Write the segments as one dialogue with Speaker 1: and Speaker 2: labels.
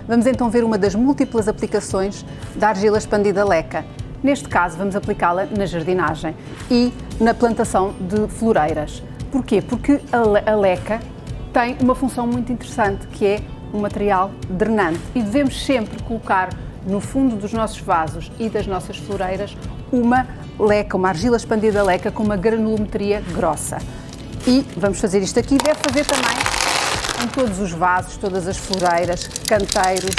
Speaker 1: Vamos então ver uma das múltiplas aplicações da argila expandida Leca. Neste caso, vamos aplicá-la na jardinagem e na plantação de floreiras. Porquê? Porque a Leca tem uma função muito interessante, que é um material drenante, e devemos sempre colocar no fundo dos nossos vasos e das nossas floreiras uma Leca, uma argila expandida Leca com uma granulometria grossa. E vamos fazer isto aqui, deve fazer também em todos os vasos, todas as floreiras, canteiros,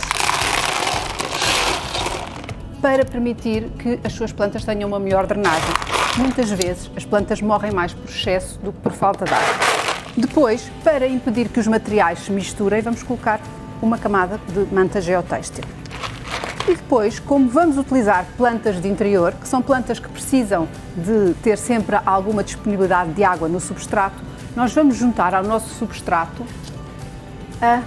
Speaker 1: para permitir que as suas plantas tenham uma melhor drenagem. Muitas vezes as plantas morrem mais por excesso do que por falta de água. Depois, para impedir que os materiais se misturem, vamos colocar uma camada de manta geotêxtil. E depois, como vamos utilizar plantas de interior, que são plantas que precisam de ter sempre alguma disponibilidade de água no substrato, nós vamos juntar ao nosso substrato a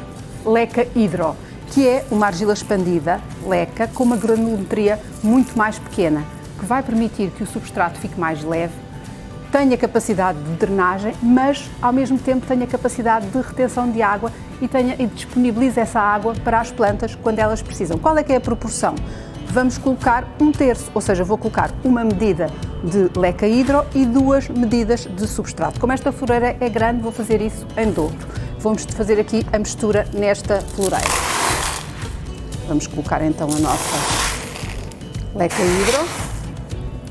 Speaker 1: Leca Hydro, que é uma argila expandida Leca com uma granulometria muito mais pequena, que vai permitir que o substrato fique mais leve, tenha capacidade de drenagem, mas ao mesmo tempo tenha capacidade de retenção de água e disponibilize essa água para as plantas quando elas precisam. Qual é que é a proporção? Vamos colocar 1/3, ou seja, vou colocar uma medida de Leca Hydro e 2 medidas de substrato. Como esta floreira é grande, vou fazer isso em dobro. Vamos fazer aqui a mistura nesta floreira. Vamos colocar então a nossa Leca Hydro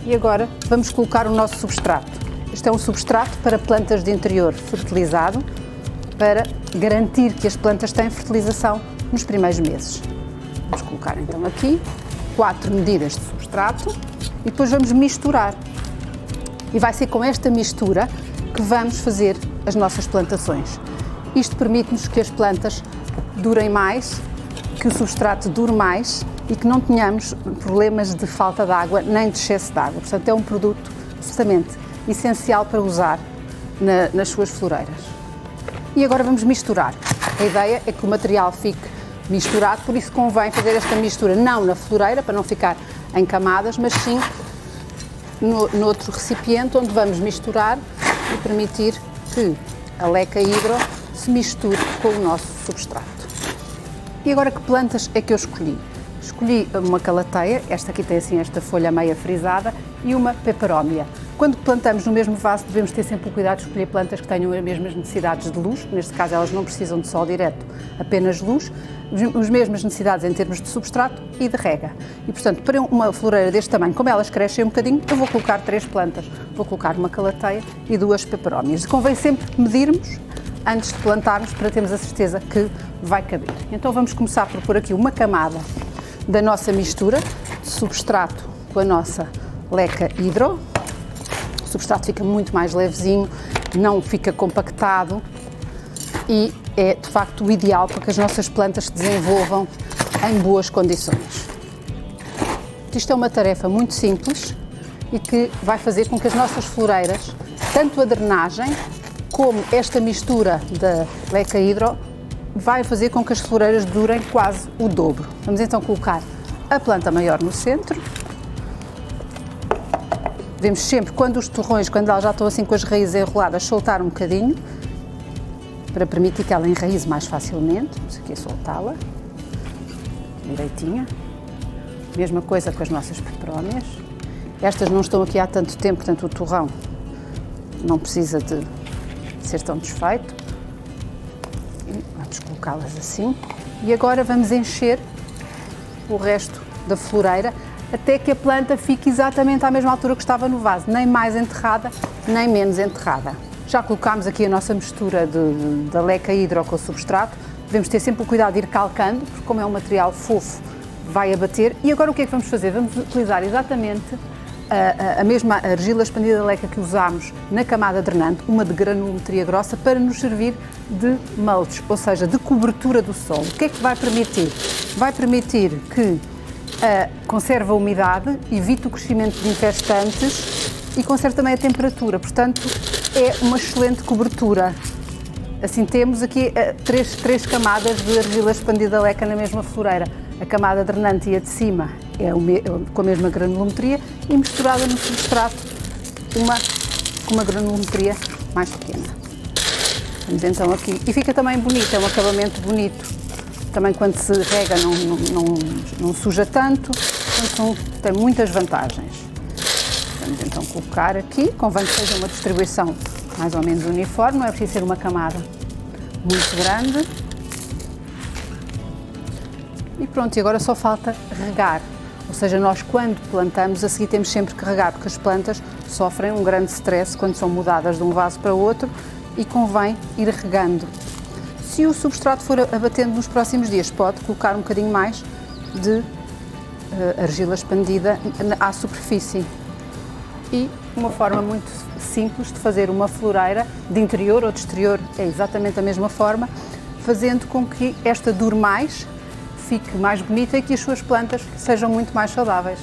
Speaker 1: e agora vamos colocar o nosso substrato. Este é um substrato para plantas de interior fertilizado, para garantir que as plantas têm fertilização nos primeiros meses. Vamos colocar então aqui 4 medidas de substrato e depois vamos misturar. E vai ser com esta mistura que vamos fazer as nossas plantações. Isto permite-nos que as plantas durem mais, que o substrato dure mais e que não tenhamos problemas de falta de água nem de excesso de água. Portanto, é um produto absolutamente essencial para usar nas suas floreiras. E agora vamos misturar. A ideia é que o material fique misturado, por isso convém fazer esta mistura não na floreira, para não ficar em camadas, mas sim no outro recipiente onde vamos misturar e permitir que a Leca Hydro se misture com o nosso substrato. E agora que plantas é que eu escolhi? Escolhi uma calateia, esta aqui tem assim esta folha meia frisada, e uma peperómia. Quando plantamos no mesmo vaso devemos ter sempre o cuidado de escolher plantas que tenham as mesmas necessidades de luz, neste caso elas não precisam de sol direto, apenas luz, as mesmas necessidades em termos de substrato e de rega. E portanto, para uma floreira deste tamanho, como elas crescem um bocadinho, eu vou colocar 3 plantas. Vou colocar uma calateia e 2 peperómias. Convém sempre medirmos antes de plantarmos para termos a certeza que vai caber. Então vamos começar por pôr aqui uma camada da nossa mistura de substrato com a nossa Leca Hydro. O substrato fica muito mais levezinho, não fica compactado e é de facto o ideal para que as nossas plantas se desenvolvam em boas condições. Isto é uma tarefa muito simples e que vai fazer com que as nossas floreiras, tanto a drenagem como esta mistura da Leca Hydro, vai fazer com que as floreiras durem quase o dobro. Vamos então colocar a planta maior no centro. Devemos sempre, quando os torrões, quando elas já estão assim com as raízes enroladas, soltar um bocadinho, para permitir que ela enraize mais facilmente. Vamos aqui soltá-la, direitinha. Mesma coisa com as nossas peperómias. Estas não estão aqui há tanto tempo, portanto o torrão não precisa de ser tão desfeito. E vamos colocá-las assim. E agora vamos encher o resto da floreira até que a planta fique exatamente à mesma altura que estava no vaso, nem mais enterrada, nem menos enterrada. Já colocámos aqui a nossa mistura da Leca Hydro com o substrato. Devemos ter sempre o cuidado de ir calcando, porque como é um material fofo, vai abater. E agora o que é que vamos fazer? Vamos utilizar exatamente a mesma argila expandida Leca que usámos na camada drenante, uma de granulometria grossa, para nos servir de mulch, ou seja, de cobertura do solo. O que é que vai permitir? Vai permitir que conserve a umidade, evite o crescimento de infestantes e conserve também a temperatura. Portanto, é uma excelente cobertura. Assim, temos aqui três camadas de argila expandida Leca na mesma floreira. A camada drenante e a de cima com a mesma granulometria e misturada no substrato com uma granulometria mais pequena. Vamos então aqui. E fica também bonito, é um acabamento bonito Também quando se rega não suja tanto, então tem muitas vantagens. Vamos então colocar aqui, convém que seja uma distribuição mais ou menos uniforme, não é preciso ser uma camada muito grande. E pronto, e agora só falta regar. Ou seja, nós quando plantamos, a seguir temos sempre que regar, porque as plantas sofrem um grande stress quando são mudadas de um vaso para outro e convém ir regando. Se o substrato for abatendo nos próximos dias, pode colocar um bocadinho mais de argila expandida à superfície. E uma forma muito simples de fazer uma floreira de interior ou de exterior é exatamente a mesma forma, fazendo com que esta dure mais, fique mais bonita e que as suas plantas sejam muito mais saudáveis.